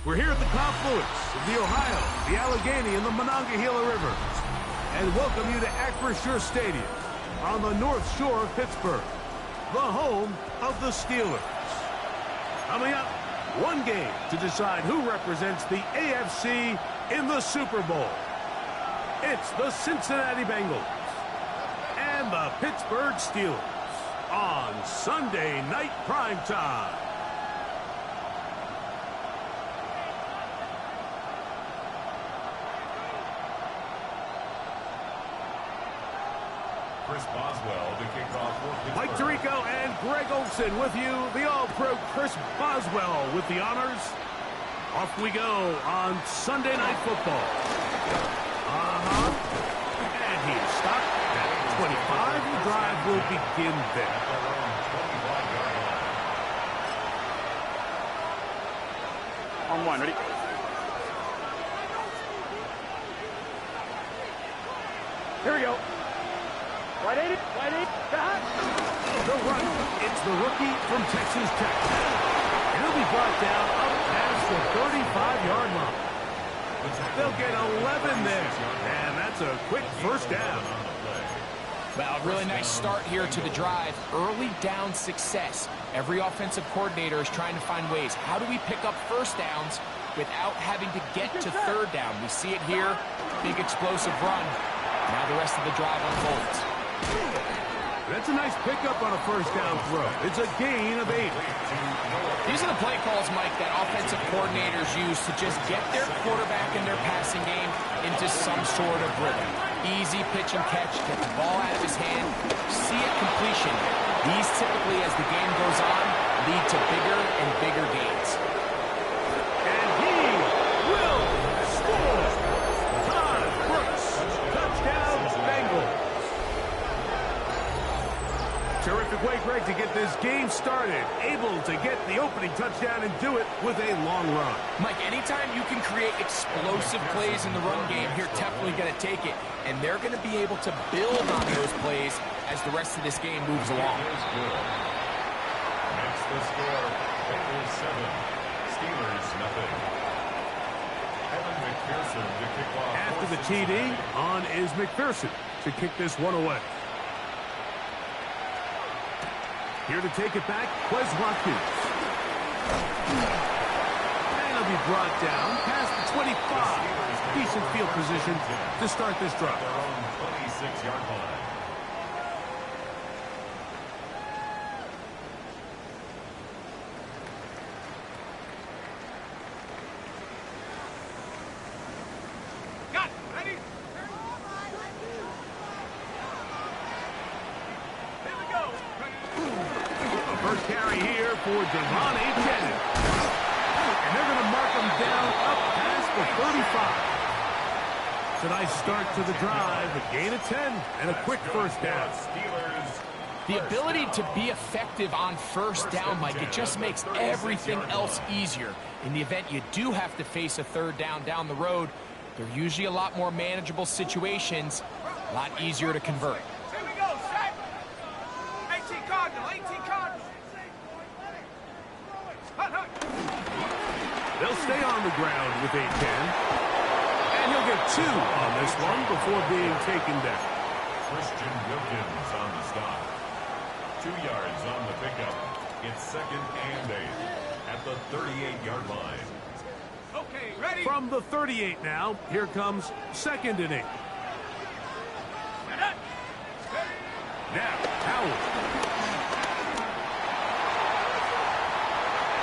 We're here at the confluence of the Ohio, the Allegheny, and the Monongahela Rivers, and welcome you to Acrisure Stadium on the North Shore of Pittsburgh, the home of the Steelers. Coming up, one game to decide who represents the AFC in the Super Bowl. It's the Cincinnati Bengals and the Pittsburgh Steelers on Sunday Night Primetime. Chris Boswell to kick off for Mike Tirico and Greg Olson with you. The All-Pro Chris Boswell with the honors. Off we go on Sunday Night Football. And he is stopped at 25. The drive will begin there. On one, ready? Here we go. Wide 80, got the run. It's the rookie from Texas Tech. He'll be brought down up past the 35-yard line. They'll get 11 there, and that's a quick first down. Well, really nice start here to the drive. Early down success. Every offensive coordinator is trying to find ways. How do we pick up first downs without having to get to third down? We see it here. Big explosive run. Now the rest of the drive unfolds. That's a nice pickup on a first down throw. It's a gain of 8. These are the play calls, Mike, that offensive coordinators use to just get their quarterback and their passing game into some sort of rhythm. Easy pitch and catch, get the ball out of his hand, see it completion. These typically, as the game goes on, lead to bigger and bigger gains. And he will score! Todd Brooks, touchdown Bengals. Terrific way, Greg, to get this game started. Able to get the opening touchdown and do it with a long run. Mike, anytime you can create explosive plays in the run game, you're definitely going to take it. And they're going to be able to build on those plays as the rest of this game moves along. Next the score, Bengals 7, Steelers nothing. Evan McPherson to kick off. After the TD, on is McPherson to kick this one away. Here to take it back, Quez Watkins. And he'll be brought down past the 25. Decent field position to start this drive. Their own 26-yard line. Got it, ready? Here we go. First carry here for Devon Jennings. And they're going to mark him down up past the 35. It's a nice start to the drive. A gain of 10 and a quick first down. The ability to be effective on first down, Mike, it just makes everything else easier. In the event you do have to face a third down the road, they're usually a lot more manageable situations, a lot easier to convert. Here we go, set. 18 Cardinal, 18 Cardinal. They'll stay on the ground with a 10. And he'll get 2 on this one before being taken down. Christian Wilkins on the stop. 2 yards on the pickup. It's 2nd and 8 at the 38-yard line. Okay, ready? From the 38 now, here comes 2nd and 8. Now, Howard.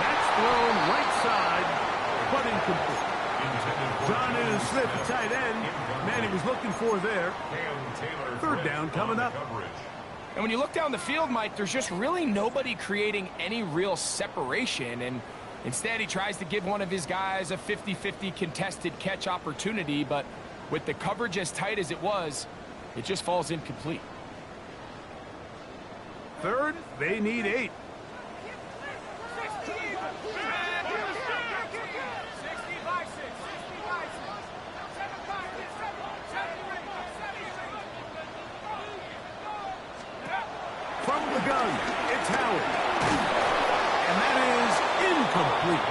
That's thrown right side, but incomplete. John Smith, tight end. Man, he was looking for there. Third down coming up. And when you look down the field, Mike, there's just really nobody creating any real separation. And instead, he tries to give one of his guys a 50-50 contested catch opportunity. But with the coverage as tight as it was, it just falls incomplete. Third, they need 8. From the gun, it's Howard. And that is incomplete.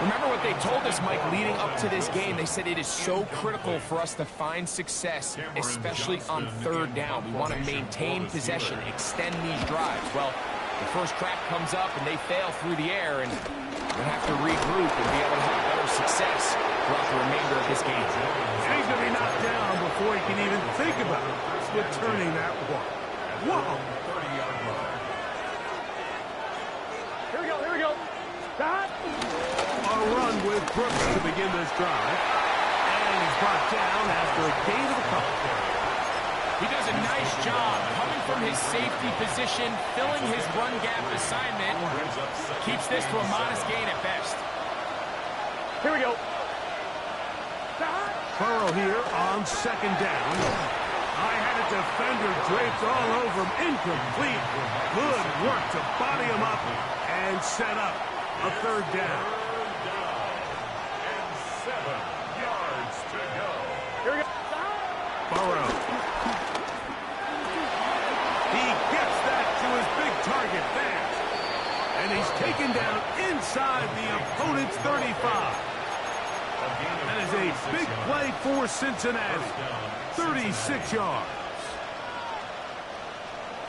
Remember what they told us, Mike, leading up to this game. They said it is so critical for us to find success, especially on third down. We want to maintain possession, extend these drives. Well, the first crack comes up, and they fail through the air, and we're going to have to regroup and be able to have better success throughout the remainder of this game. And he's going to be knocked down before he can even think about returning that one. Whoa! 30-yard line. Here we go. Got A run with Brooks to begin this drive. And he's brought down after a gain of a couple. He does a nice job coming from his safety position, filling his run gap assignment. Keeps this to a modest gain at best. Here we go. Burrow here on second down. I had a defender draped all over him. Incomplete. Good work to body him up and set up a third down. And 7 yards to go. Here we go. Burrow. He gets that to his big target fast. And he's taken down inside the opponent's 35. That is a big play for Cincinnati. 36 yards.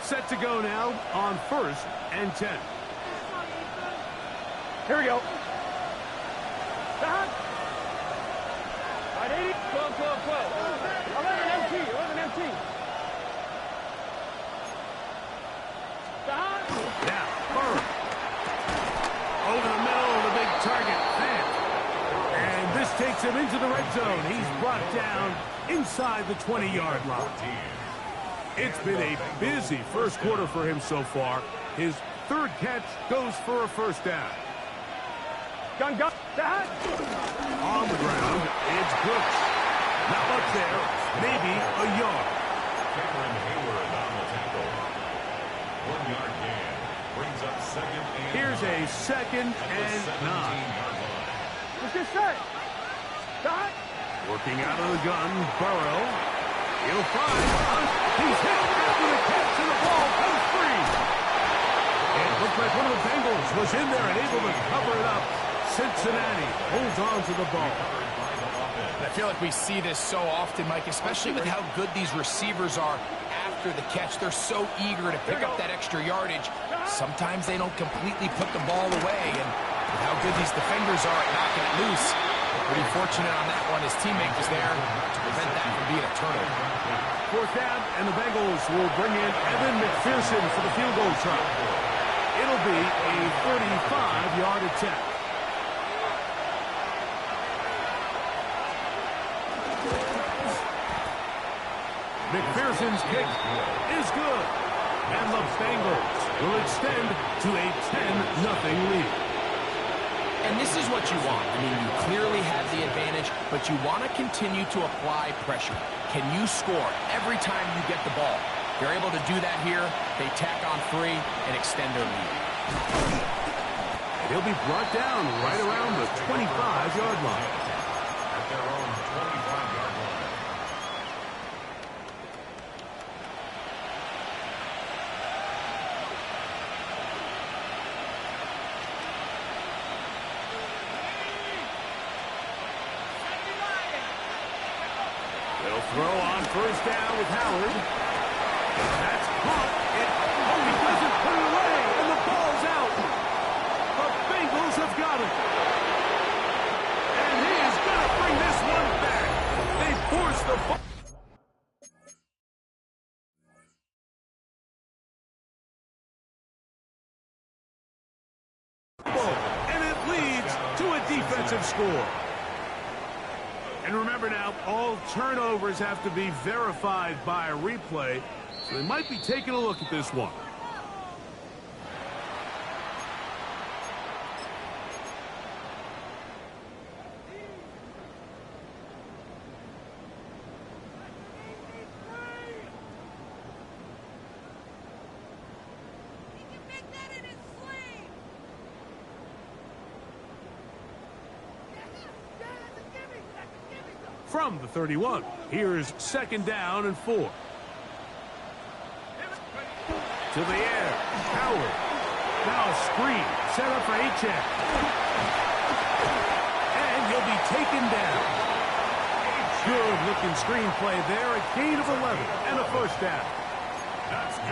Set to go now on 1st and 10. Here we go. Stop. Right, 80. 12. 11 MT. Stop. Now, Burrow. Over the middle of the big target. And this takes him into the red zone. He's brought down inside the 20-yard line. It's been a busy first quarter for him so far. His third catch goes for a first down. Gun. Stop. On the ground, it's Brooks. Not much there. Maybe a yard. Cameron Hayward on the tackle. 1-yard gain. Brings up second and Here's a second and 9. Let's get set. Stop. Working out of the gun, Burrow. He'll find. He's hit after the catch, and the ball comes free. It looked like one of the Bengals was in there and able to cover it up. Cincinnati holds on to the ball. I feel like we see this so often, Mike, especially with how good these receivers are after the catch. They're so eager to pick up that extra yardage. Sometimes they don't completely put the ball away, and with how good these defenders are at knocking it loose, pretty fortunate on that one. His teammate was there to prevent that from being a turnover. Fourth down, and the Bengals will bring in Evan McPherson for the field goal try. It'll be a 35-yard attempt. McPherson's kick is good. And the Bengals will extend to a 10-0 lead. And this is what you want. I mean, you clearly have the advantage, but you want to continue to apply pressure. Can you score every time you get the ball? They're able to do that here. They tack on 3 and extend their lead. And he'll be brought down right around the 25-yard line. at their own 25-yard line. They'll throw on first down with Howard. That's caught. He doesn't put it away, and the ball's out. The Bengals have got it. And he is going to bring this one back. They force the ball. And it leads to a defensive score. And remember now, all turnovers have to be verified by a replay, so they might be taking a look at this one. From the 31, here's second down and 4. To the air, Howard. Now screen, set up for H-check. taken down. Good-looking screenplay there. A gain of 11 and a first down.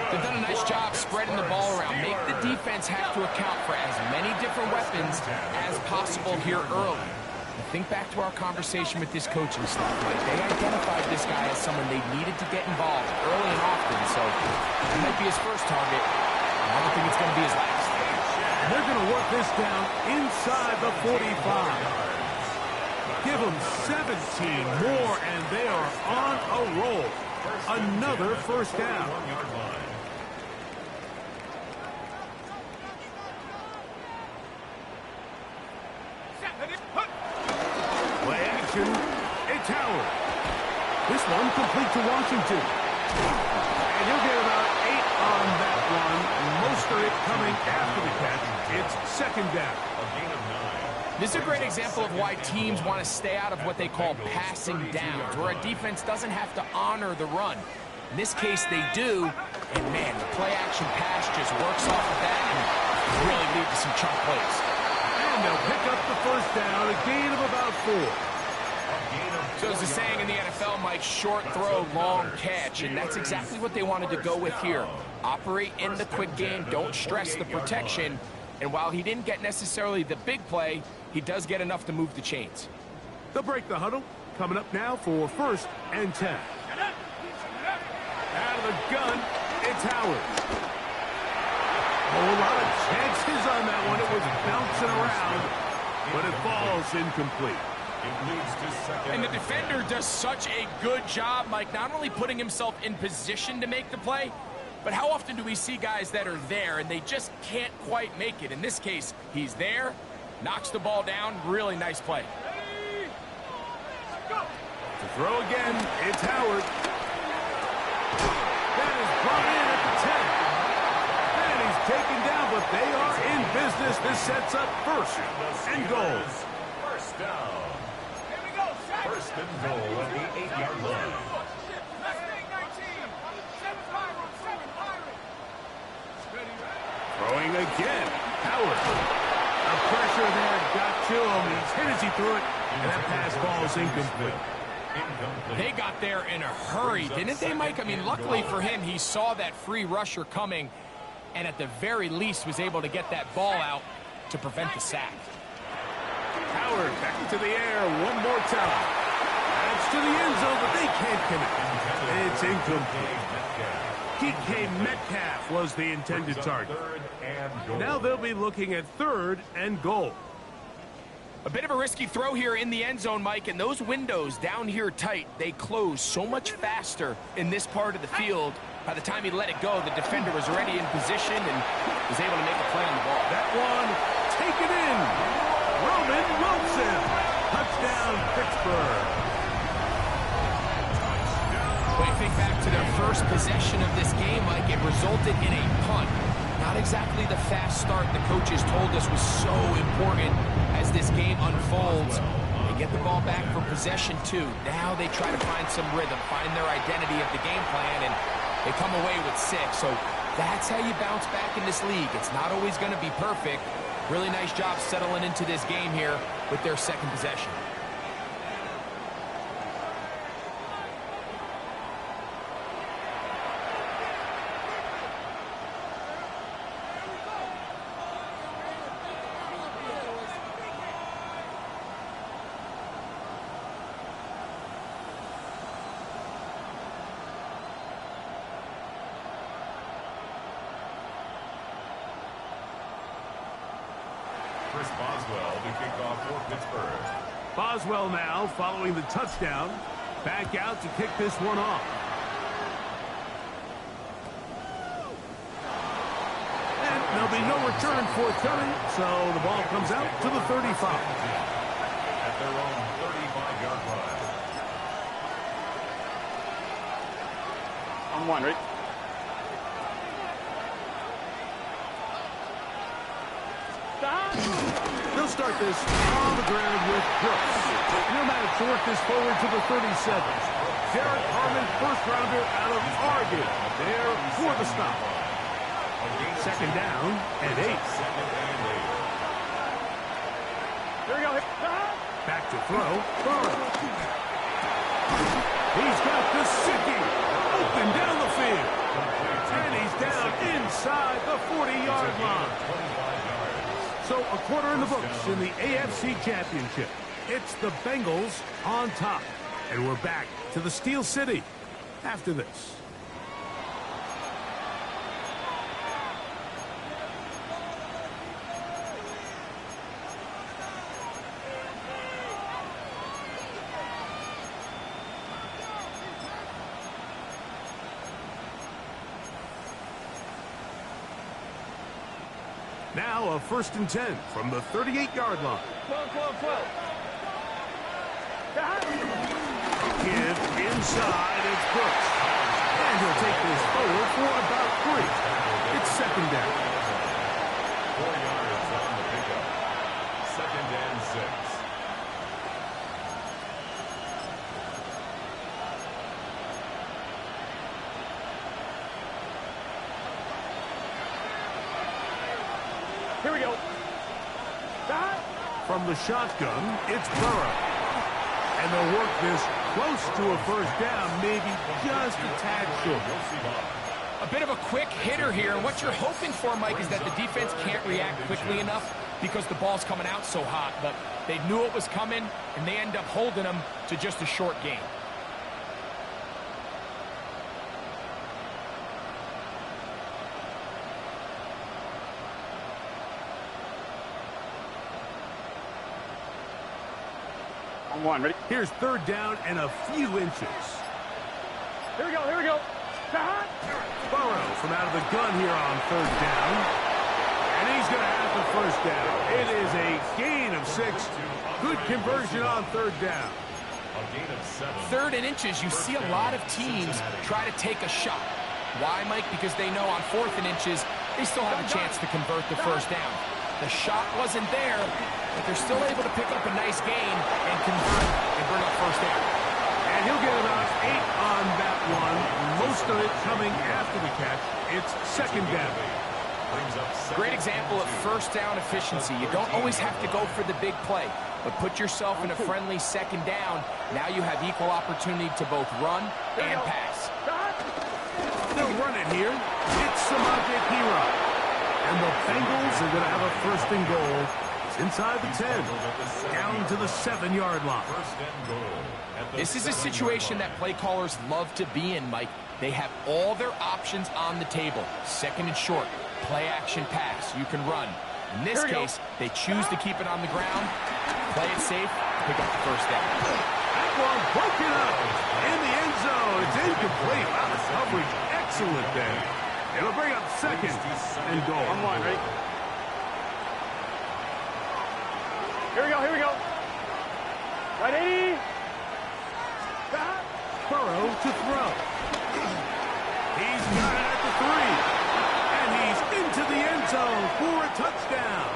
They've done a nice job spreading the ball around. Make the defense have to account for as many different weapons as possible here early. And think back to our conversation with this coaching staff. Like, they identified this guy as someone they needed to get involved early and often. So it might be his first target. I don't think it's going to be his last. They're going to work this down inside the 45. Give them 17 more, and they are on a roll. Another first down. Play action. It's Howard. This one complete to Washington. And he'll get about 8 on that one. Most of it coming after the catch. It's second down. This is a great example of why teams want to stay out of what they call passing downs, where a defense doesn't have to honor the run. In this case, they do, and man, the play-action pass just works off of that and really lead to some chunk plays. And they'll pick up the first down, a gain of about 4. So as the saying in the NFL, Mike, short throw, long catch, and that's exactly what they wanted to go with here. Operate in the quick game, don't stress the protection, and while he didn't get necessarily the big play, he does get enough to move the chains. They'll break the huddle. Coming up now for first and 10. Out of the gun, it's Howard. A lot of chances on that one. It was bouncing around, but it falls incomplete. And the defender does such a good job, Mike, not only putting himself in position to make the play, but how often do we see guys that are there and they just can't quite make it? In this case, he's there, knocks the ball down, really nice play. To throw again, it's Howard. That is brought in at the 10. And he's taken down, but they are in business. This sets up first and goal. First down. First and goal at the 8-yard line. Throwing again. Howard. The pressure there got to him. He's hit as he threw it, and that pass ball is incomplete. They got there in a hurry, didn't they, Mike? I mean, luckily for him, he saw that free rusher coming, and at the very least was able to get that ball out to prevent the sack. Howard back to the air one more time. That's to the end zone, but they can't connect. It's incomplete. DK Metcalf was the intended target. Now they'll be looking at third and goal. A bit of a risky throw here in the end zone, Mike, and those windows down here tight, they close so much faster in this part of the field. By the time he let it go, the defender was already in position and was able to make a play on the ball. That one, taken in. Roman Wilson. Touchdown, Pittsburgh. When you think back to their first possession of this game, Mike, it resulted in a punt. Not exactly the fast start the coaches told us was so important as this game unfolds. They get the ball back for possession two. Now they try to find some rhythm, find their identity of the game plan, and they come away with 6. So that's how you bounce back in this league. It's not always going to be perfect. Really nice job settling into this game here with their second possession. Boswell to kick off for Pittsburgh. Boswell now following the touchdown. Back out to kick this one off. And there'll be no return forthcoming, so the ball comes out to the 35. At their own 35-yard line. On one, right? They'll start this on the ground with Brooks. He'll manage to work this forward to the 37. Derek Harmon, first-rounder out of Oregon, there for the stop. Second down and 8. Here we go. Back to throw. Burrow. He's got the Gesicki open down the field. And he's down inside the 40-yard line. So a quarter in the books in the AFC Championship. It's the Bengals on top. And we're back to the Steel City after this. Now a 1st and 10 from the 38-yard line. 12. Give inside, it's Brooks. And he'll take this forward for about 3. It's 2nd down. 4 yards on the pickup. 2nd and 6. Here we go. From the shotgun, it's Burrow. And they'll work this close to a 1st down, maybe just a tad short. A bit of a quick hitter here, and what you're hoping for, Mike, is that the defense can't react quickly enough because the ball's coming out so hot, but they knew it was coming, and they end up holding them to just a short gain. On 1, ready? Here's 3rd down and a few inches. Here we go. Burrow from out of the gun here on 3rd down. And he's going to have the 1st down. It is a gain of 6. Good conversion on 3rd down. A gain of 7. 3rd and inches, you see a lot of teams try to take a shot. Why, Mike? Because they know on 4th and inches, they still have a chance to convert the 1st down. The shot wasn't there, but they're still able to pick up a nice gain and convert and bring up 1st down. And he'll get about 8 on that one. Most of it coming after the catch. It's 2nd down. Great example of 1st down efficiency. You don't always have to go for the big play, but put yourself in a friendly 2nd down. Now you have equal opportunity to both run and pass. They'll run it here. It's Samaje Perine. And the Bengals are going to have a 1st and goal. It's inside the 10, down to the 7-yard line. 1st and goal. This is a situation that play callers love to be in, Mike. They have all their options on the table. 2nd and short, play action pass. You can run. In this case, they choose to keep it on the ground, play it safe, pick up the 1st down. That one broken up in the end zone. It's incomplete. Wow, the coverage excellent there. It'll bring up 2nd and goal. On 1, ready? Here we go. Right 80. Burrow to throw. He's got it at the 3. And he's into the end zone for a touchdown.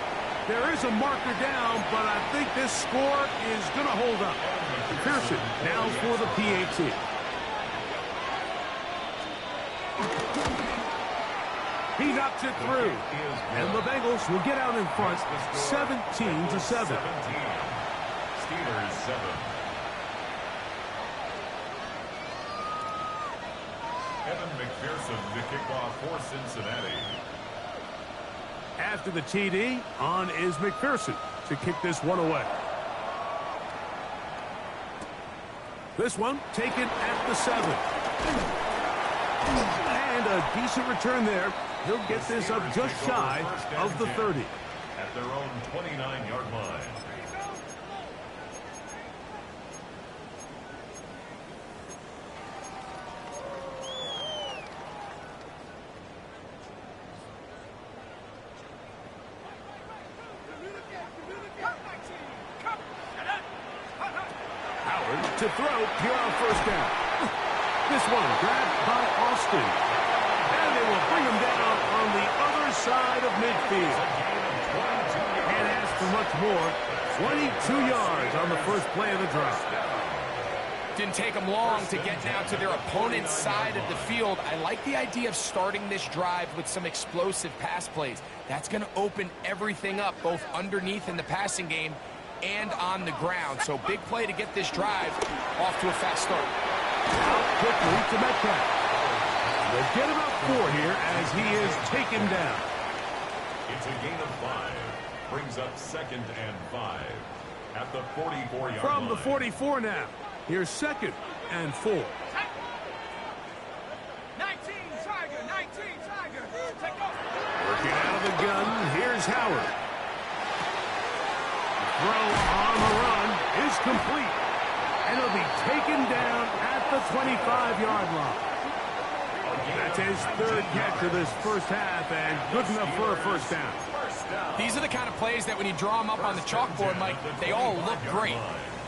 There is a marker down, but I think this score is going to hold up. Pearson now for the PAT. He knocks it through. And the Bengals will get out in front 17-7. Steelers 7. Evan McPherson to kick off for Cincinnati. After the TD, on is McPherson to kick this one away. This one taken at the 7. And a decent return there. He'll get this up just shy of the 30. At their own 29-yard line. Howard to throw here on 1st down. This one grabbed by Austin. And they will bring him down on the other side of midfield. And as for much more, 22 yards on the first play of the drive. Didn't take them long to get now to their opponent's side of the field. I like the idea of starting this drive with some explosive pass plays. That's going to open everything up, both underneath in the passing game and on the ground. So big play to get this drive off to a fast start. Out quickly to Metcalf. They'll get about 4 here as he is taken down. It's a gain of 5. Brings up 2nd and 5 at the 44-yard line. From the 44 now. Here's 2nd and 4. 19 Tiger, 19 Tiger. Take off. Working out of the gun. Here's Howard. Throw on the run is complete. And he'll be taken down at the 25-yard line. That's his 3rd catch of this first half, and good enough for a first down. These are the kind of plays that when you draw them up on the chalkboard, Mike, they all look great.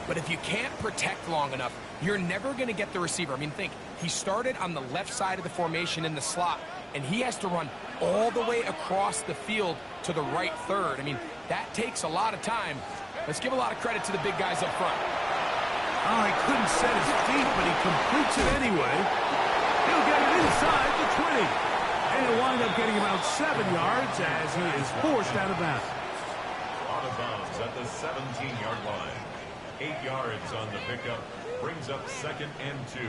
But if you can't protect long enough, you're never going to get the receiver. I mean, think, he started on the left side of the formation in the slot, and he has to run all the way across the field to the right third. I mean, that takes a lot of time. Let's give a lot of credit to the big guys up front. Oh, he couldn't set his feet, but he completes it anyway. He'll get it inside the 20. And he'll wind up getting about 7 yards as he is forced out of bounds. Out of bounds at the 17-yard line. 8 yards on the pickup. Brings up 2nd and 2.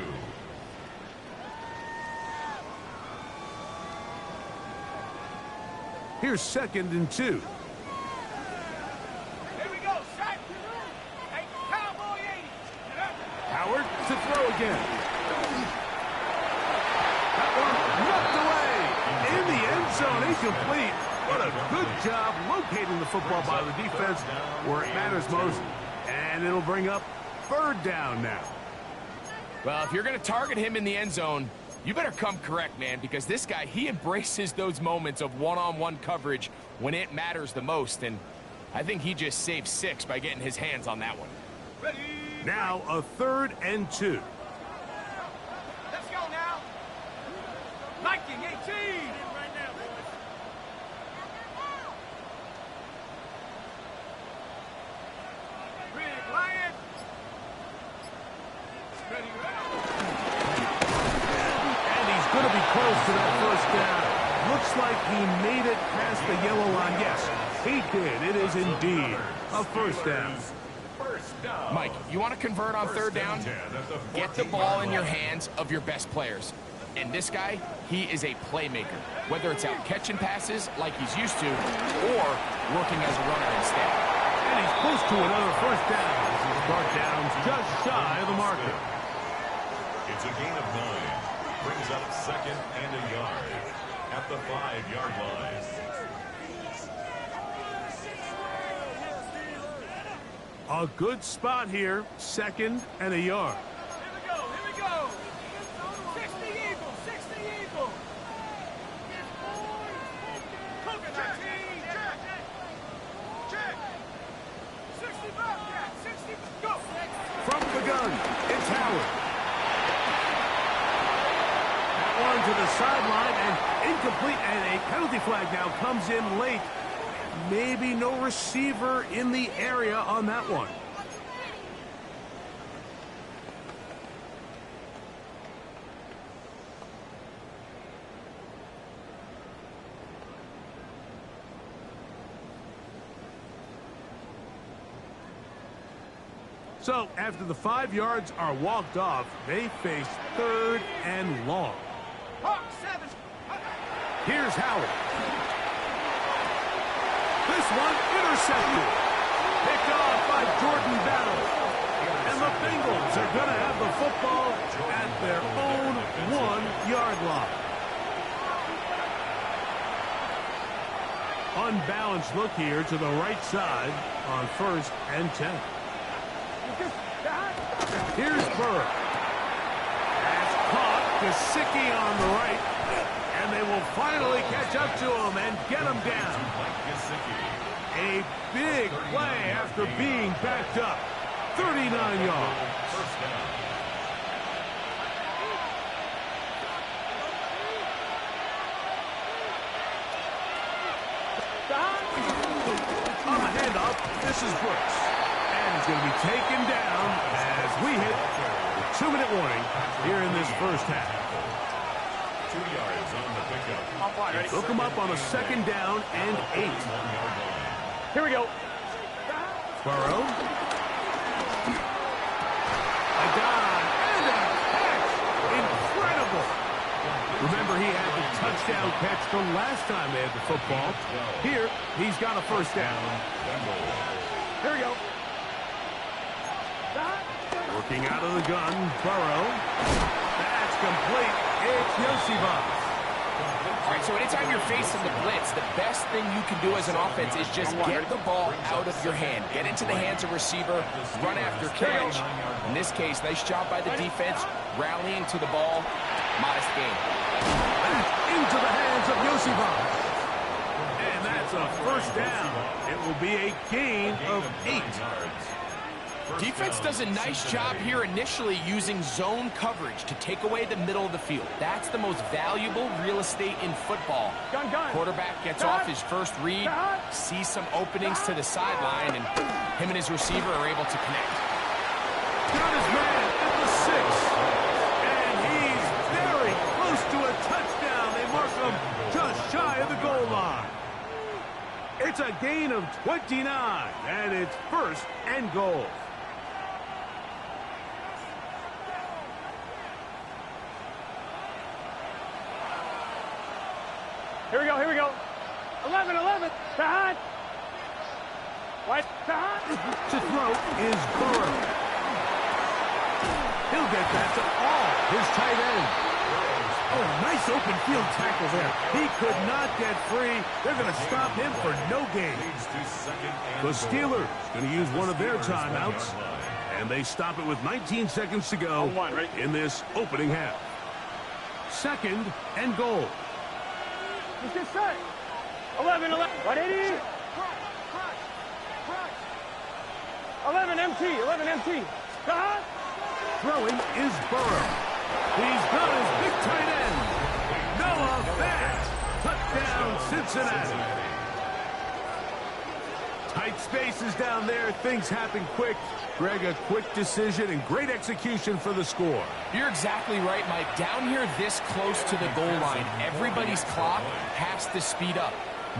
Here's 2nd and 2. Here we go, set. Hey, Cowboy 80. Howard to throw again. That one knocked away in the end zone, incomplete. What a good job locating the football by the defense where it matters most. And it'll bring up 3rd down now. Well, if you're going to target him in the end zone, you better come correct, man, because this guy, he embraces those moments of one-on-one coverage when it matters the most. And I think he just saved 6 by getting his hands on that one. Ready. Now a 3rd and 2. Let's go now. 19, 18. Big Lion. Ready, And he's going to be close to that first down. Looks like he made it past the yellow line. Yes, he did. It is indeed a first down. Mike, you want to convert on 3rd down? Get the ball in your hands of your best players. And this guy, he is a playmaker. Whether it's out catching passes like he's used to or working as a runner instead. And he's close to another first down. As his start down's just shy of the marker. It's a gain of 9. Brings up 2nd and a yard at the 5-yard line. A good spot here. 2nd and a yard. Here we go, here we go. 60 Eagle, 60 Eagle. Cook it, 19. Check. 60 Bobcat, 60, go. From the gun, it's Howard. That one to the sideline and incomplete, and a penalty flag now comes in late. Maybe no receiver in the area on that one. So, after the 5 yards are walked off, they face 3rd and long. Hawk 7. Here's Howard. This one intercepted. Picked off by Jordan Battle. And the Bengals are going to have the football at their own 1-yard line. Unbalanced look here to the right side on 1st and 10. Here's Burr. That's caught. Gesicki on the right. And they will finally catch up to him and get him down. A big play after being backed up. 39 yards. On the handoff, this is Brooks. And he's going to be taken down as we hit the 2-minute warning here in this first half. 2 yards on the pickup. Look him up on a 2nd down and 8. Here we go. Burrow. A dive and a catch. Incredible. Remember, he had the touchdown catch the last time they had the football. Here, he's got a first down. Here we go. Working out of the gun, Burrow. That's complete. It's Yosivas. All right, so anytime you're facing the blitz, the best thing you can do as an offense is just get the ball out of your hand. Get into the hands of receiver, run after catch. In this case, nice job by the defense, rallying to the ball. Modest gain. That's into the hands of Yosivas. And that's a first down. It will be a gain of 8. Defense does a nice job here initially using zone coverage to take away the middle of the field. That's the most valuable real estate in football. Quarterback gets off his first read, sees some openings to the sideline, and him and his receiver are able to connect. Got his man at the 6. And he's very close to a touchdown. They mark him just shy of the goal line. It's a gain of 29, and it's first and goal. Here we go, here we go. 11, 11. Behind. Right, behind. To throw is Burrow. He'll get that to all his tight end. Oh, nice open field tackle there. He could not get free. They're going to stop him for no gain. The Steelers going to use one of their timeouts, and they stop it with 19 seconds to go in this opening half. Second and goal. He's just set. 11, 11. 180. 11 MT, 11 MT. Behind. Throwing is Burrow. He's got his big tight end. Noah Fant. Touchdown, Cincinnati. Tight spaces down there. Things happen quick. Greg, a quick decision and great execution for the score. You're exactly right, Mike. Down here this close to the goal line, everybody's clock has to speed up.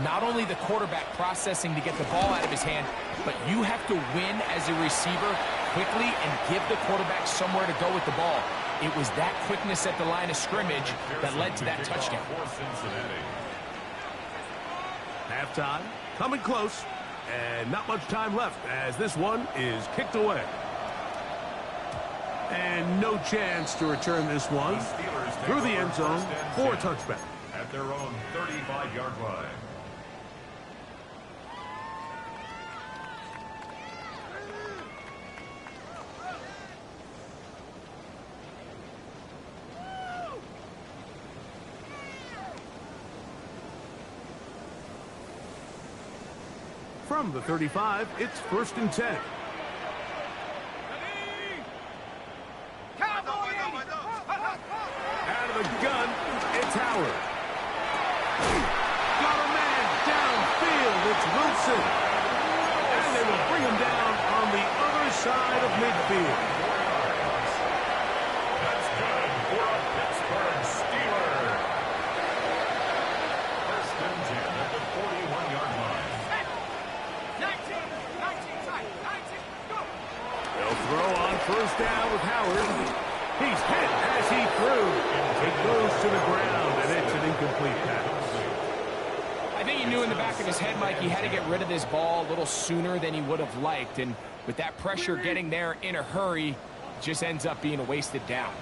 Not only the quarterback processing to get the ball out of his hand, but you have to win as a receiver quickly and give the quarterback somewhere to go with the ball. It was that quickness at the line of scrimmage that led to that touchdown. Halftime, coming close, and not much time left as this one is kicked away. And no chance to return this one through the end zone for a touchback. At their own 35-yard line. From the 35, it's 1st and 10. Out of the gun, it's Howard. Got a man downfield. It's Wilson. And they will bring him down on the other side of midfield. That's good for a Pittsburgh Steeler. 1st and 10 at the 41-yard line. 19, tight, 19, go. They'll throw on 1st down with Howard. He's hit as he threw. It goes to the ground, and it's an incomplete pass. I think he knew in the back of his head, Mike, he had to get rid of this ball a little sooner than he would have liked. And with that pressure getting there in a hurry, it just ends up being a wasted down.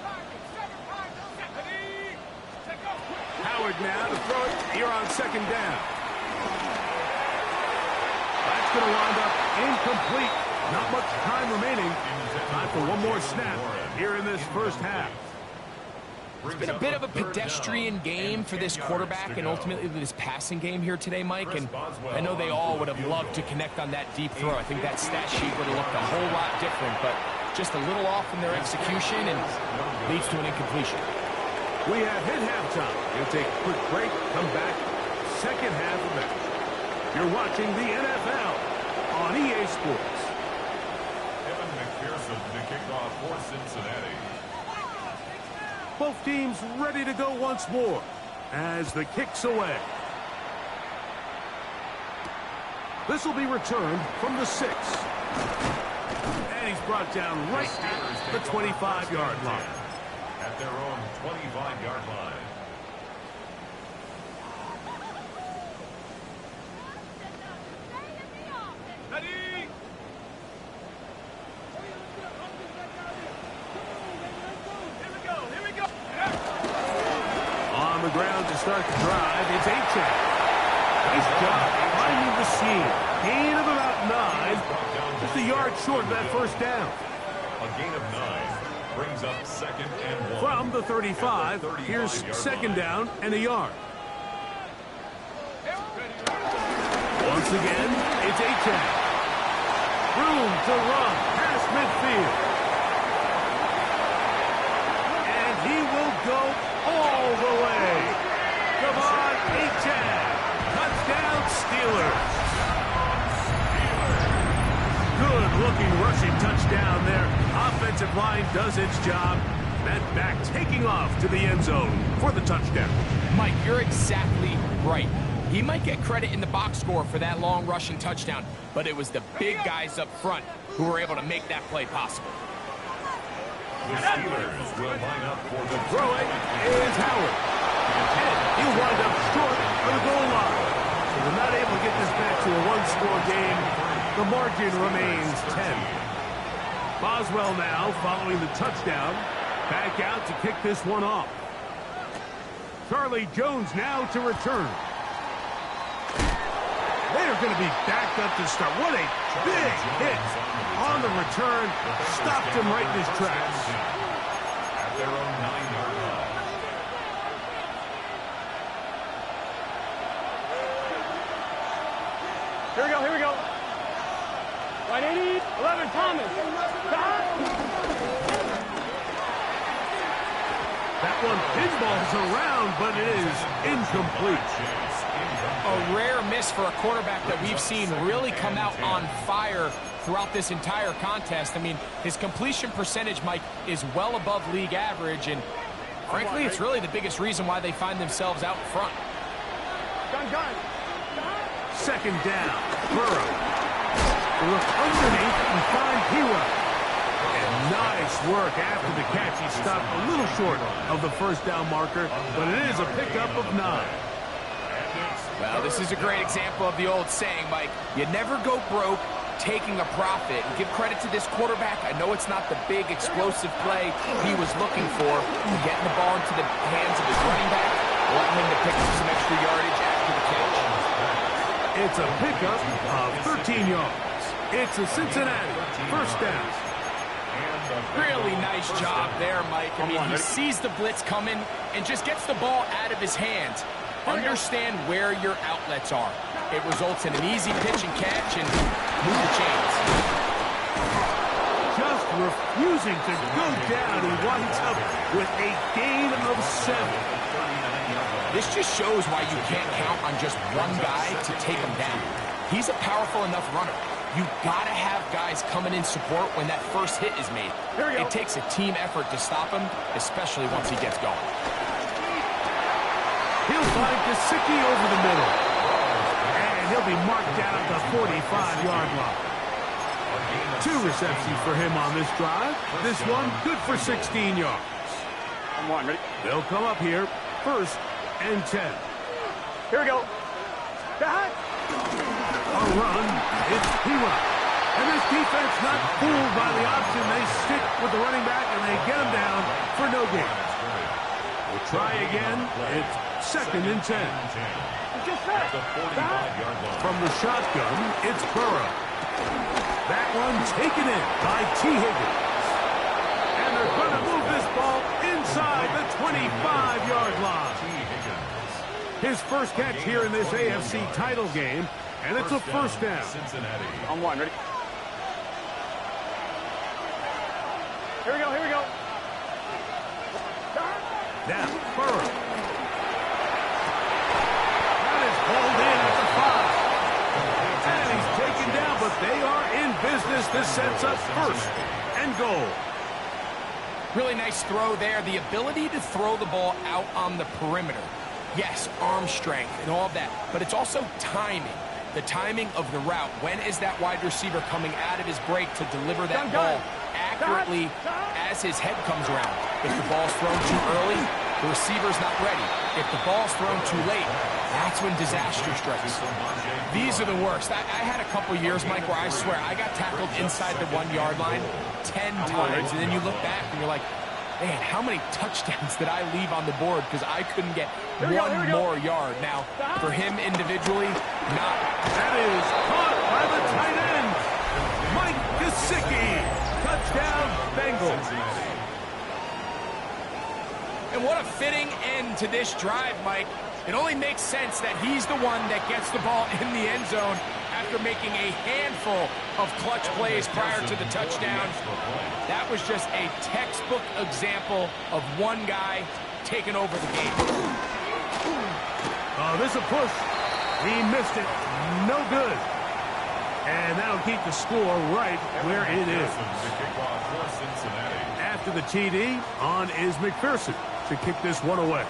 Howard now to throw it here on 2nd down. That's going to wind up incomplete. Not much time remaining. Time for one more snap here in this first half. It's been a bit of a pedestrian game for this quarterback and ultimately this passing game here today, Mike. And I know they all would have loved to connect on that deep throw. I think that stat sheet would have looked a whole lot different, but just a little off in their execution and leads to an incompletion. We have hit halftime. We'll take a quick break, come back, second half of it. You're watching the NFL on EA Sports. Evan McPherson to kick off for Cincinnati. Both teams ready to go once more as the kick's away. This will be returned from the 6. And he's brought down right at the 25-yard line. At their own 25-yard line. On the ground to start the drive, it's Achane. Nice job finding the seam. Gain of about 9. Just a yard short of that first down. A gain of 9 brings up 2nd and 1. From the 35, here's 2nd down and a yard. Once again, it's Achane. Room to run past midfield. And he will go all the way. Come on, Achane. Touchdown, Steelers. Good-looking rushing touchdown there. Offensive line does its job. That back taking off to the end zone for the touchdown. Mike, you're exactly right. He might get credit in the box score for that long rushing touchdown, but it was the big guys up front who were able to make that play possible. The Steelers will line up for the Throwing is Howard. And he'll wind up short of the goal line. So they're not able to get this back to a one-score game. The margin remains 10. Boswell now following the touchdown. Back out to kick this one off. Charlie Jones now to return. They're going to be backed up to start. What a big hit on the return. Stopped him right in his tracks. At their own 9-yard line. Here we go, here we go. 180, 11, Thomas. That one pinballs around, but it is incomplete. A rare miss for a quarterback that we've seen really come out on fire throughout this entire contest. I mean, his completion percentage, Mike, is well above league average, and frankly, it's really the biggest reason why they find themselves out front. Gun. 2nd down, Burrow. They look underneath and find Hero. And nice work after the catch. He stopped a little short of the first down marker, but it is a pickup of 9. Well, this is a great example of the old saying, Mike. You never go broke taking a profit. And give credit to this quarterback. I know it's not the big, explosive play he was looking for. Getting the ball into the hands of his running back, letting him to pick up some extra yardage after the catch. It's a pickup of 13 yards. It's a Cincinnati 1st down. Really nice job there, Mike. I mean, he sees the blitz coming and just gets the ball out of his hands. Understand where your outlets are. It results in an easy pitch and catch and move the chains. Just refusing to go down. He winds up with a gain of 7. This just shows why you can't count on just one guy to take him down. He's a powerful enough runner. You gotta have guys coming in support when that first hit is made. It takes a team effort to stop him, especially once he gets going. He'll find Gesicki over the middle. And he'll be marked down at the 45-yard line. 2 receptions for him on this drive. This one good for 16 yards. Come on, ready? They'll come up here, 1st and 10. Here we go. Back. A run, it's Hero. And this defense not fooled by the option. They stick with the running back and they get him down for no gain. We'll try again. It's 2nd and 10. From the shotgun, it's Burrow. That one taken in by T. Higgins. And they're going to move this ball inside the 25-yard line. His first catch here in this AFC title game, and it's a 1st down. Cincinnati. On 1, ready? Here we go, here we go. Now, Burrow. That is hauled in at the 5. And he's taken down, but they are in business. This sets up 1st and goal. Really nice throw there. The ability to throw the ball out on the perimeter. Yes, arm strength and all of that, but it's also timing. The timing of the route. When is that wide receiver coming out of his break to deliver that ball accurately as his head comes around? If the ball's thrown too early, the receiver's not ready. If the ball's thrown too late, that's when disaster strikes. These are the worst. I had a couple years, Mike, where I swear I got tackled inside the 1-yard line 10 times, and then you look back and you're like, man, how many touchdowns did I leave on the board because I couldn't get one more yard? Now, for him individually, not. That is caught by the tight end, Mike Gesicki. Touchdown, Bengals. And what a fitting end to this drive, Mike. It only makes sense that he's the one that gets the ball in the end zone after making a handful of clutch plays prior to the touchdown. That was just a textbook example of one guy taking over the game. Oh, this is a push. He missed it. No good. And that'll keep the score right where it is. After the TD, on is McPherson to kick this one away.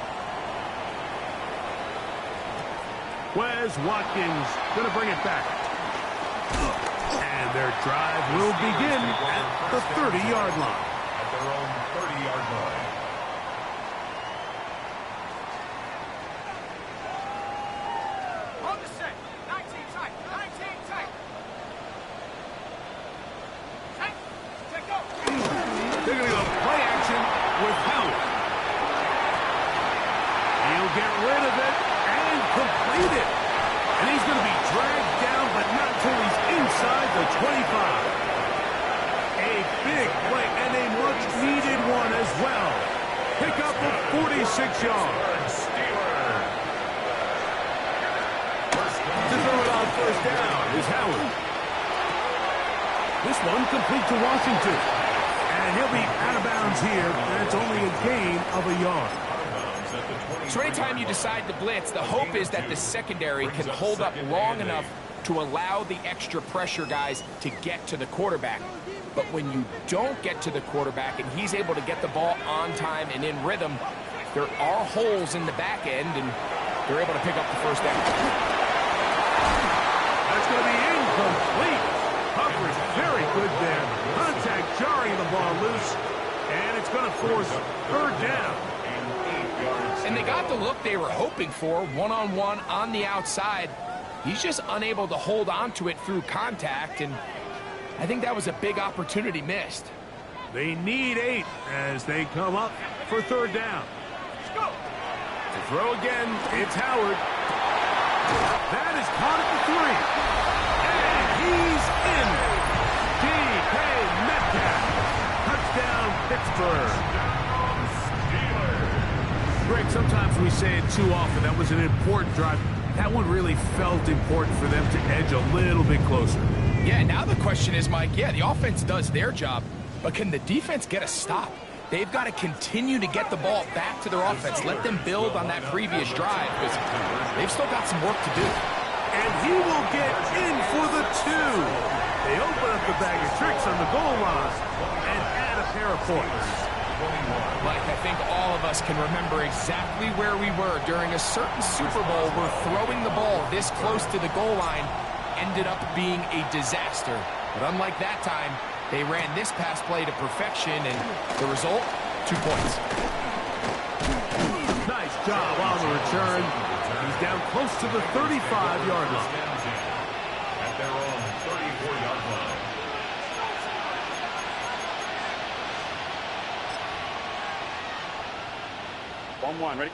Wes Watkins going to bring it back. And their drive will begin at the 30-yard line. At their own 30-yard line. On the set. 19 tight. 19 tight. Tight. Take go. They're going to go play action with Howard. He'll get rid of it and complete it. And he's going to be dragged down, but not till he's inside the 25. A big play and a much-needed one as well. Pick up of 46 yards. To throw it on first down is Howard. This one complete to Washington. And he'll be out of bounds here, and it's only a gain of a yard. So anytime you decide to blitz, the hope is that the secondary can hold up long enough to allow the extra pressure guys to get to the quarterback. But when you don't get to the quarterback and he's able to get the ball on time and in rhythm, there are holes in the back end, and they're able to pick up the first down. That's going to be incomplete. Coverage very good there. Contact jarring the ball loose, and it's going to force third down. And they got the look they were hoping for, one-on-one on the outside. He's just unable to hold on to it through contact, and I think that was a big opportunity missed. They need 8 as they come up for third down. To throw again, it's Howard. That is caught at the 3. And he's in. D.K. Metcalf. Touchdown, Pittsburgh. Greg, sometimes we say it too often. That was an important drive. That one really felt important for them to edge a little bit closer. Yeah, now the question is, Mike, yeah, the offense does their job, but can the defense get a stop? They've got to continue to get the ball back to their offense. Let them build on that previous drive, because they've still got some work to do. And he will get in for the 2. They open up the bag of tricks on the goal line and add a pair of points. Mike, I think all of us can remember exactly where we were during a certain Super Bowl where throwing the ball this close to the goal line ended up being a disaster. But unlike that time, they ran this pass play to perfection, and the result, 2 points. Nice job on the return. He's down close to the 35-yard line. At their own 34-yard line. One, ready?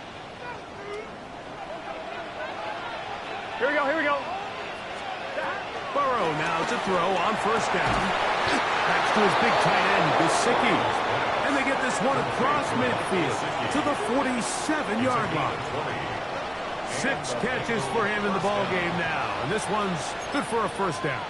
Here we go, here we go. Burrow now to throw on first down. Back to his big tight end, Gesicki. And they get this one across midfield to the 47-yard line. 6 catches for him in the ball game now. And this one's good for a first down.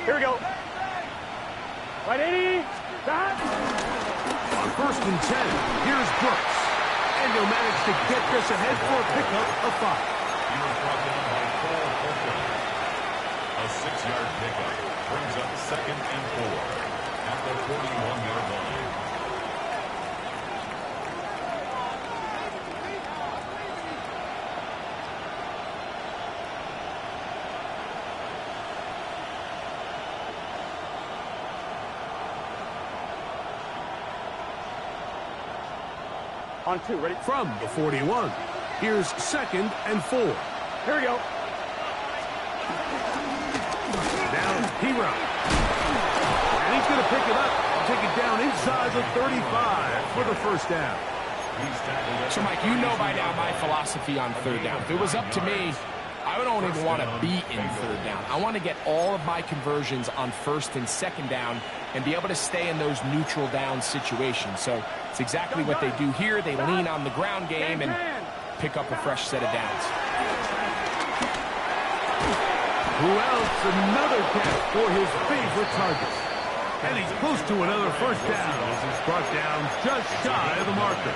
Here we go. Right, 80. On first and 10, here's Brooks. And he'll manage to get this ahead for a pickup of 5. A 6-yard pickup brings up 2nd and 4 at the 41-yard line. On 2, ready? From the 41, here's 2nd and 4. Here we go. Now, Hero. And he's going to pick it up and take it down inside the 35 for the first down. So, Mike, you know by now my philosophy on 3rd down. If it was up to me, I don't even want to be in 3rd down. I want to get all of my conversions on 1st and 2nd down and be able to stay in those neutral down situations. So it's exactly what they do here. They lean on the ground game and pick up a fresh set of downs. Who else? Another catch for his favorite targets. And he's close to another first down as he's brought down just shy of the marker.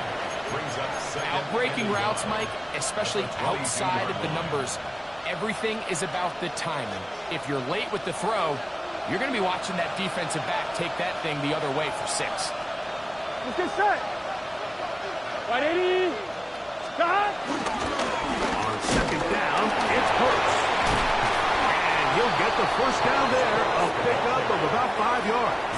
Outbreaking routes, Mike, especially outside of the numbers, everything is about the timing. If you're late with the throw, you're going to be watching that defensive back take that thing the other way for 6. Let's get set. 180. Stop. On 2nd down, it's Hurts. And he'll get the first down there, a pickup of about 5 yards.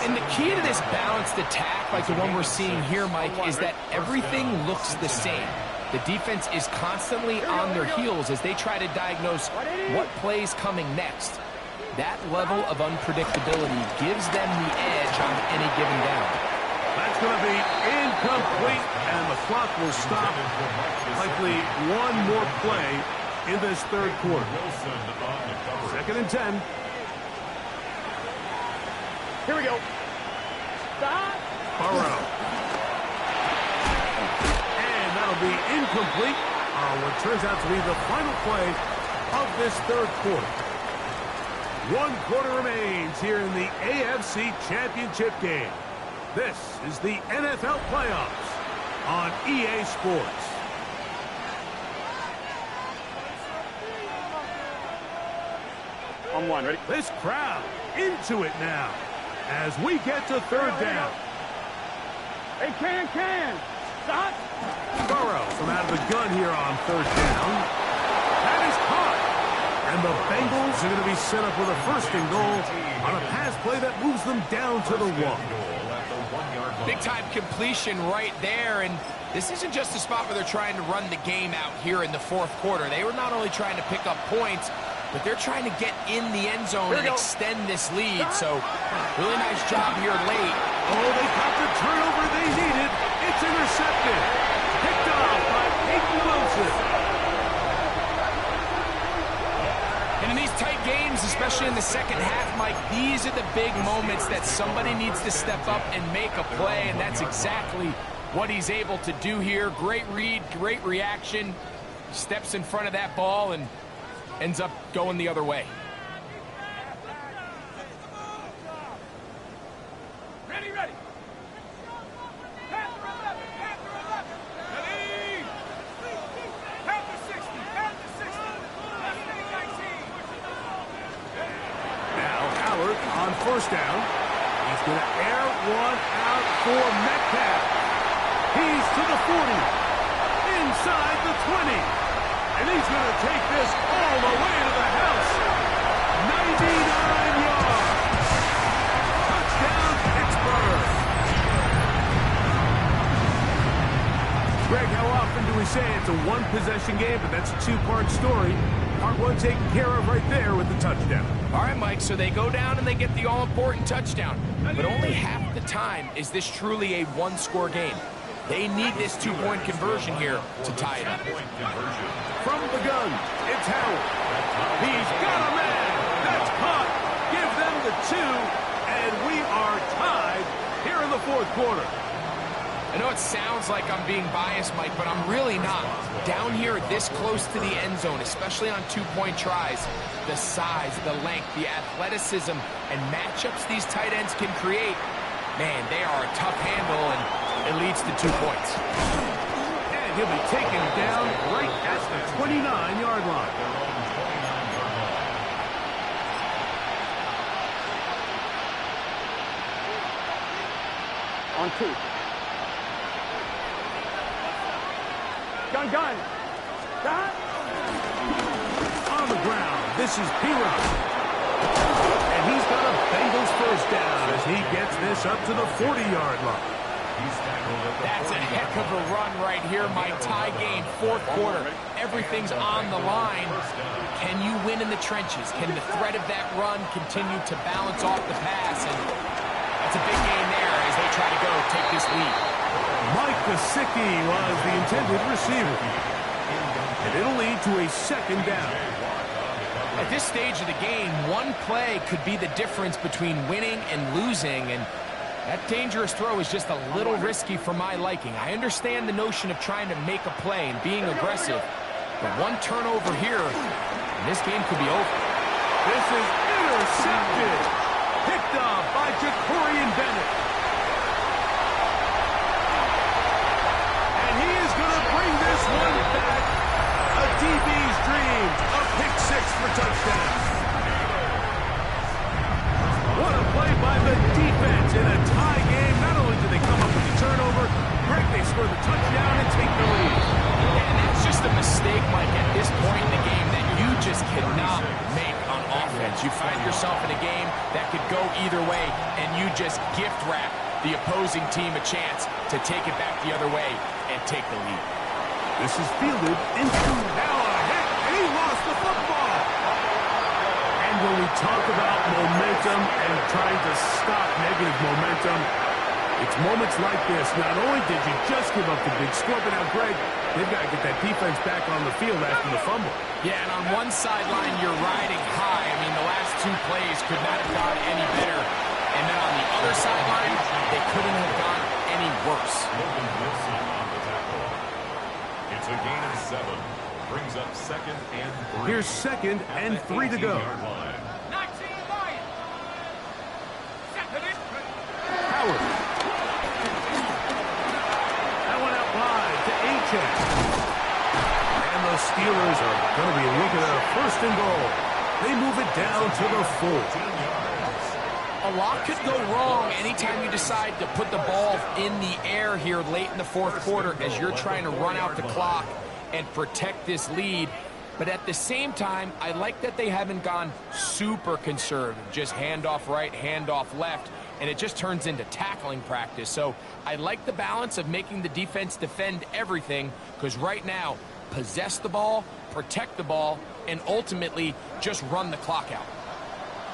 And the key to this balanced attack, like the one we're seeing here, Mike, is that everything looks the same. The defense is constantly on their heels as they try to diagnose what play's coming next. That level of unpredictability gives them the edge on any given down. That's going to be incomplete, and the clock will stop. Likely one more play in this 3rd quarter. 2nd and 10. Here we go. Stop. Burrow. And that'll be incomplete on what turns out to be the final play of this 3rd quarter. 1 quarter remains here in the AFC Championship game. This is the NFL playoffs on EA Sports. On 1, ready? This crowd into it now as we get to 3rd down. Hey, can. Stop. Burrow from out of the gun here on 3rd down. That is caught. And the Bengals are going to be set up with a 1st and goal on a pass play that moves them down to the 1. Big-time completion right there, and this isn't just a spot where they're trying to run the game out here in the 4th quarter. They were not only trying to pick up points, but they're trying to get in the end zone and extend this lead. So, really nice job here late. Oh, they got the turnover they needed. It's intercepted. Picked off by Peyton Wilson. And in these tight games, especially in the 2nd half, Mike, these are the big moments that somebody needs to step up and make a play, and that's exactly what he's able to do here. Great read, great reaction. Steps in front of that ball and ends up going the other way. Ready. Ready. On 1st down, he's going to air one out for Metcalf. He's to the 40, inside the 20, and he's going to take this all the way to the house. 99 yards. Touchdown, Pittsburgh. Greg, how often do we say it's a 1-possession game, but that's a 2-part story? Part 1 taken care of right there with the touchdown. All right, Mike, so they go down and they get the all-important touchdown. But only half the time is this truly a 1-score game. They need this 2-point conversion here to tie it up. From the gun, it's Howard. He's got a man. That's caught. Give them the 2, and we are tied here in the 4th quarter. I know it sounds like I'm being biased, Mike, but I'm really not. Down here this close to the end zone, especially on 2-point tries, the size, the length, the athleticism, and matchups these tight ends can create, man, they are a tough handle, and it leads to 2 points. And he'll be taken down right at the 29-yard line. On 2. Gun. On the ground, this is P-Rock. And he's got a Bengals first down as he gets this up to the 40-yard line. That's a heck of a run right here, Mike. Tie game, fourth quarter. Everything's on the line. Can you win in the trenches? Can the threat of that run continue to balance off the pass? And that's a big game there as they try to go take this lead. Mike Gesicki was the intended receiver. And it'll lead to a second down. At this stage of the game, one play could be the difference between winning and losing, and that dangerous throw is just a little risky for my liking. I understand the notion of trying to make a play and being aggressive, but one turnover here, and this game could be over. This is intercepted. Picked off by Jacorian Bennett. And he is going to bring this one back. A DB's dream. A pick six for touchdown. What a play by the defense in a tie game. Not only did they come up with the turnover, Greg, they score the touchdown and take the lead. And that's just a mistake, Mike, at this point in the game that you just cannot make on offense. You find yourself in a game that could go either way, and you just gift wrap the opposing team a chance to take it back the other way and take the lead. This is fielded into now a hit, and he lost the football. And when we talk about momentum and trying to stop negative momentum, it's moments like this. Not only did you just give up the big score, but now, Greg, they've got to get that defense back on the field after the fumble. Yeah, and on one sideline, you're riding high. I mean, the last two plays could not have gone any better. And then on the other sideline, they couldn't have gone any worse. It's a gain of 7. Brings up second and 3. Here's second and 3 to go. Howard. That one out wide to Achane. And the Steelers are going to be looking at a first and goal. They move it down to the 4. A lot could go wrong anytime you decide to put the ball in the air here late in the fourth quarter as you're trying to run out the clock and protect this lead. But at the same time, I like that they haven't gone super conservative, just handoff right, handoff left, and it just turns into tackling practice. So I like the balance of making the defense defend everything, because right now, possess the ball, protect the ball, and ultimately just run the clock out.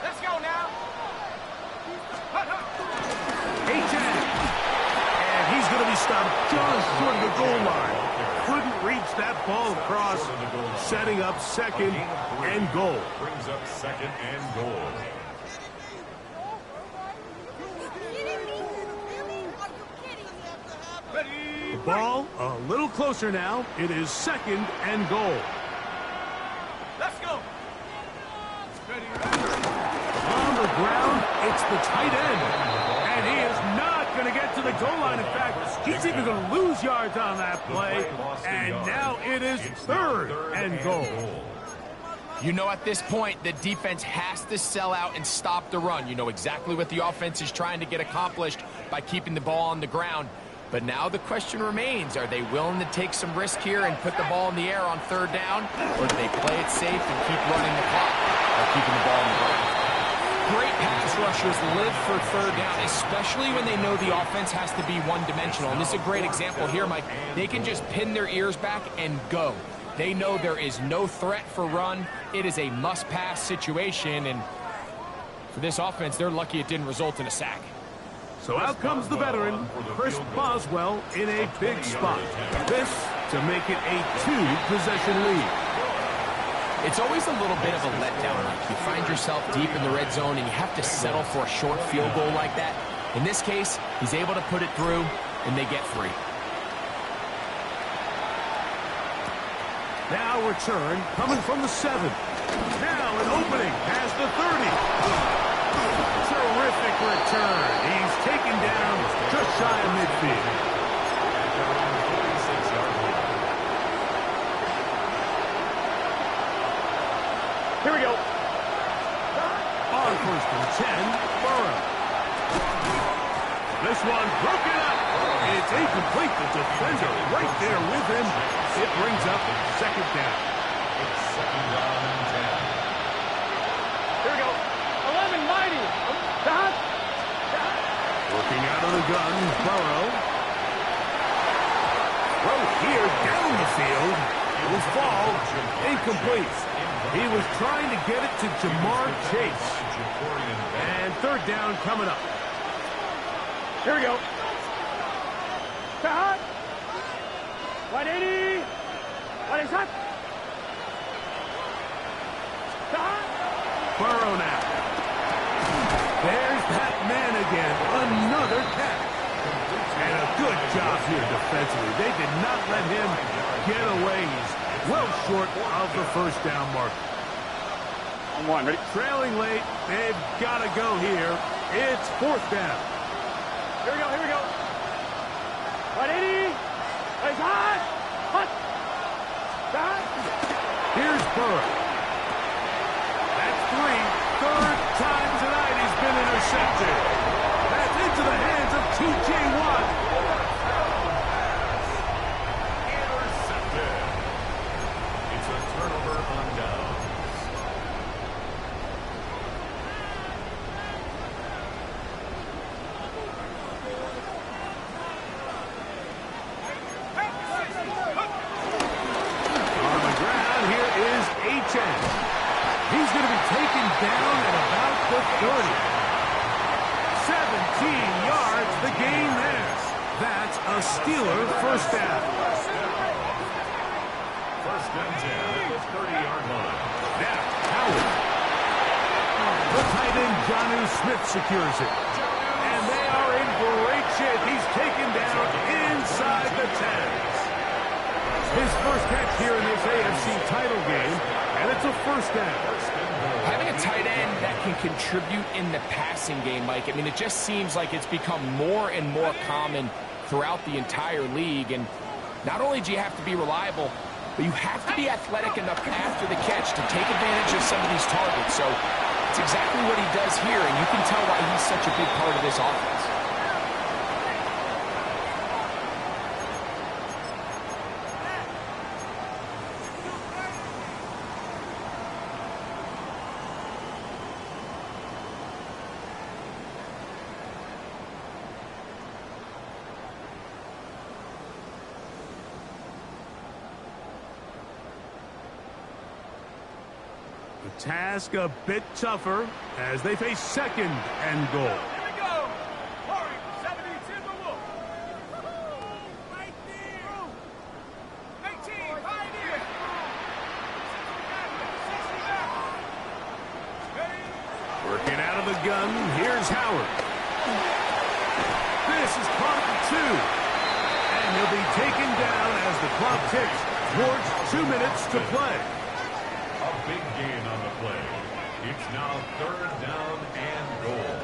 Let's go now. Achane. And he's going to be stopped just short of the goal line. Couldn't reach that ball across, setting up second and goal. Brings up second and goal. The ball a little closer now. It is second and goal. Let's go. On the ground, it's the tight end. And he is not going to get to the goal line. In fact, he's even going to lose yards on that play. And now it is third and goal. You know, at this point, the defense has to sell out and stop the run. You know exactly what the offense is trying to get accomplished by keeping the ball on the ground. But now the question remains, are they willing to take some risk here and put the ball in the air on third down? Or do they play it safe and keep running the clock by keeping the ball on the ground? Great pass rushers live for third down, especially when they know the offense has to be one-dimensional. And this is a great example here, Mike. They can just pin their ears back and go. They know there is no threat for run. It is a must-pass situation. And for this offense, they're lucky it didn't result in a sack. So out comes the veteran, Chris Boswell, in a big spot. This to make it a 2-possession lead. It's always a little bit of a letdown. Like you find yourself deep in the red zone and you have to settle for a short field goal like that. In this case, he's able to put it through, and they get 3. Now return coming from the 7. Now an opening past the 30. Terrific return. He's taken down just shy of midfield. Here we go. On first and 10, Burrow. This one broken up. It's incomplete. The defender right there with him. It brings up second down. It's second down and 10. Here we go. 11, mighty. Dot. Working out of the gun, Burrow. Throw here down the field. It will fall. Incomplete. He was trying to get it to Jamar Chase. And third down coming up. Here we go. Dot. 180. What is that? Dot. Burrow now. There's that man again. Another catch. And a good job here defensively. They did not let him get away. He's well short of the first down mark. On one, ready? Trailing late. They've got to go here. It's fourth down. Here we go, here we go. 180. What is that? Hot. Dot. Here's Burrow. That's three. Third time tonight he's been intercepted. That's into the hands of T.J. Watt. Intercepted. It's a turnover on downs. On the ground, here is H.N. He's going to be taken down at about the 30. 17 yards, the gain there. That's a Steeler first down. First and 10 at the 30-yard line. Now, Howard. The tight end, Jonnu Smith, secures it. And they are in great shape. He's taken down inside the 10. His first catch here in this AFC title game, and it's a first down. Having a tight end that can contribute in the passing game, Mike, I mean, it just seems like it's become more and more common throughout the entire league. And not only do you have to be reliable, but you have to be athletic enough after the catch to take advantage of some of these targets. So it's exactly what he does here, and you can tell why he's such a big part of this offense. The task a bit tougher as they face second and goal. Here we go. Hurry. 70, Timberwolf. Right there. 18, Pioneer. 60 back. Working out of the gun, here's Howard. This is caught at 2. And he'll be taken down as the clock ticks towards 2 minutes to play. A big gain on the play. It's now third down and goal.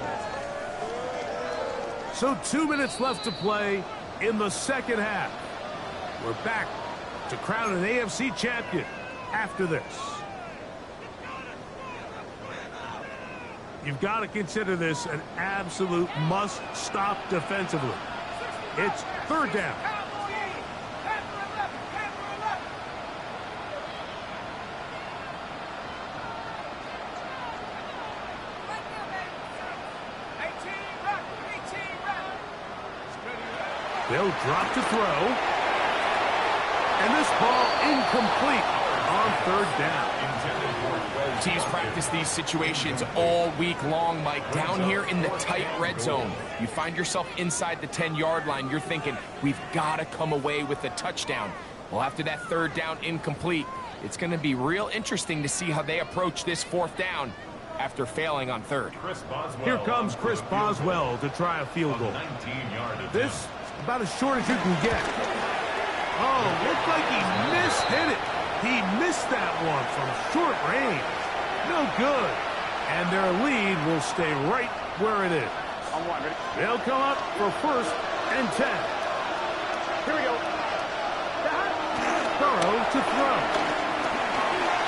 So 2 minutes left to play in the second half. We're back to crown an AFC champion after this. You've got to consider this an absolute must-stop defensively. It's third down. They'll drop to throw. And this ball incomplete on third down. Teams practice these situations all week long, Mike. Down here in the tight red zone, you find yourself inside the 10-yard line. You're thinking, we've got to come away with a touchdown. Well, after that third down incomplete, it's going to be real interesting to see how they approach this fourth down after failing on third. Here comes Chris Boswell to try a field goal. This about as short as you can get. Oh, looked like he hit it. He missed that one from short range. No good. And their lead will stay right where it is. On one, ready? They'll come up for first and 10. Here we go. Burrow to throw.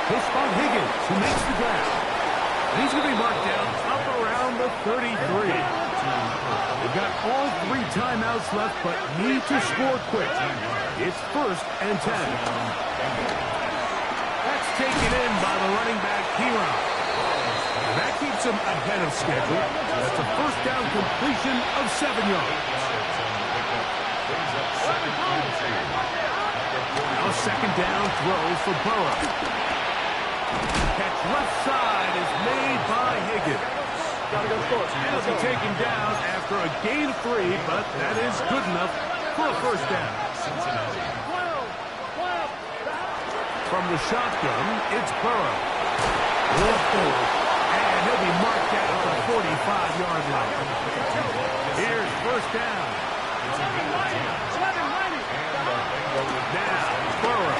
He'll spot Higgins, who makes the grab. He's going to be marked down up around the 33. They've got all 3 timeouts left, but need to score quick. It's 1st and 10. That's taken in by the running back, Kieran. That keeps him ahead of schedule. That's a 1st down completion of 7 yards. Now 2nd down throw for Burrow. Catch left side is made by Higgins. He'll be taken down after a gain of 3, but that is good enough for a 1st down. From the shotgun, it's Burrow. And he'll be marked down at the 45-yard line. Here's 1st down. Now, Burrow.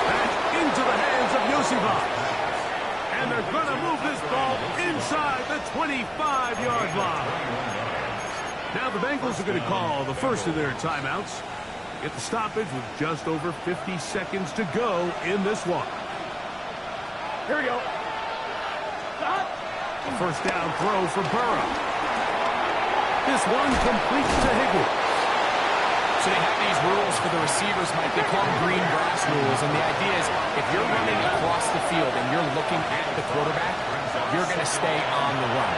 Back into the hands of Yosivas. And they're going to move this ball inside the 25-yard line. Now the Bengals are going to call the first of their timeouts. Get the stoppage with just over 50 seconds to go in this one. Here we go. A 1st down throw for Burrow. This one complete to Higgins. So they have these rules for the receivers, Mike. They call them green grass rules. And the idea is if you're running across the field and you're looking at the quarterback, you're going to stay on the run.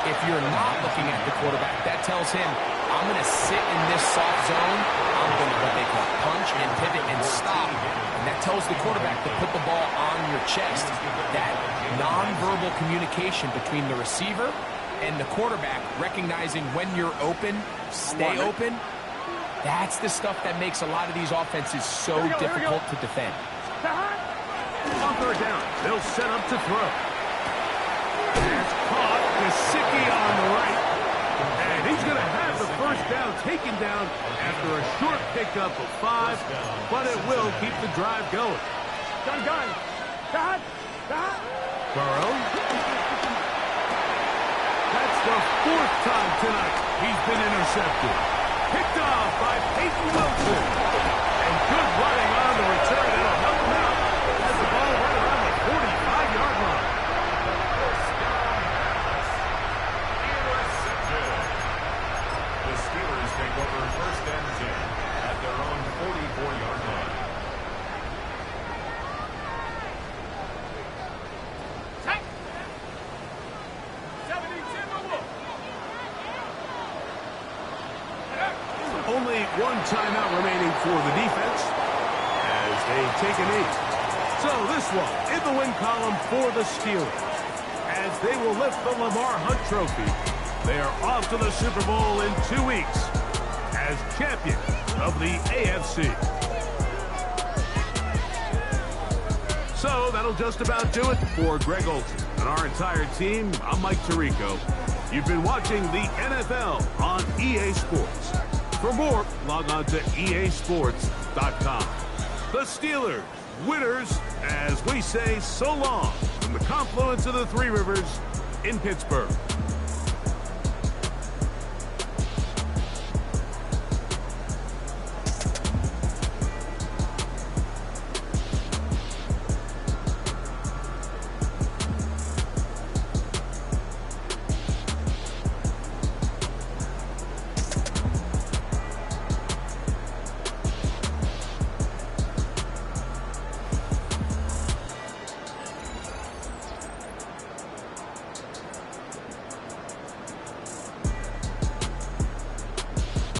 If you're not looking at the quarterback, that tells him, I'm going to sit in this soft zone. I'm going to what they call punch and pivot and stop. And that tells the quarterback to put the ball on your chest. That nonverbal communication between the receiver and the quarterback, recognizing when you're open, stay open, that's the stuff that makes a lot of these offenses so difficult to defend. On 3rd down, they'll set up to throw. That's caught. Gesicki on the right. And he's going to have the 1st down taken down after a short pickup of 5, but it will keep the drive going. Gun. Burrow. That's the 4th time tonight he's been intercepted. Picked off by Peyton Wilson. And good running on the return. It'll help him out. Has the ball right around the 45-yard line. The Steelers take over 1st and 10 at their own 44-yard line. Only 1 timeout remaining for the defense as they take a knee. So this one in the win column for the Steelers as they will lift the Lamar Hunt Trophy. They are off to the Super Bowl in 2 weeks as champion of the AFC. So that'll just about do it for Greg Olsen and our entire team. I'm Mike Tirico. You've been watching the NFL on EA Sports. For more, log on to easports.com. The Steelers, winners, as we say so long from the confluence of the 3 rivers in Pittsburgh.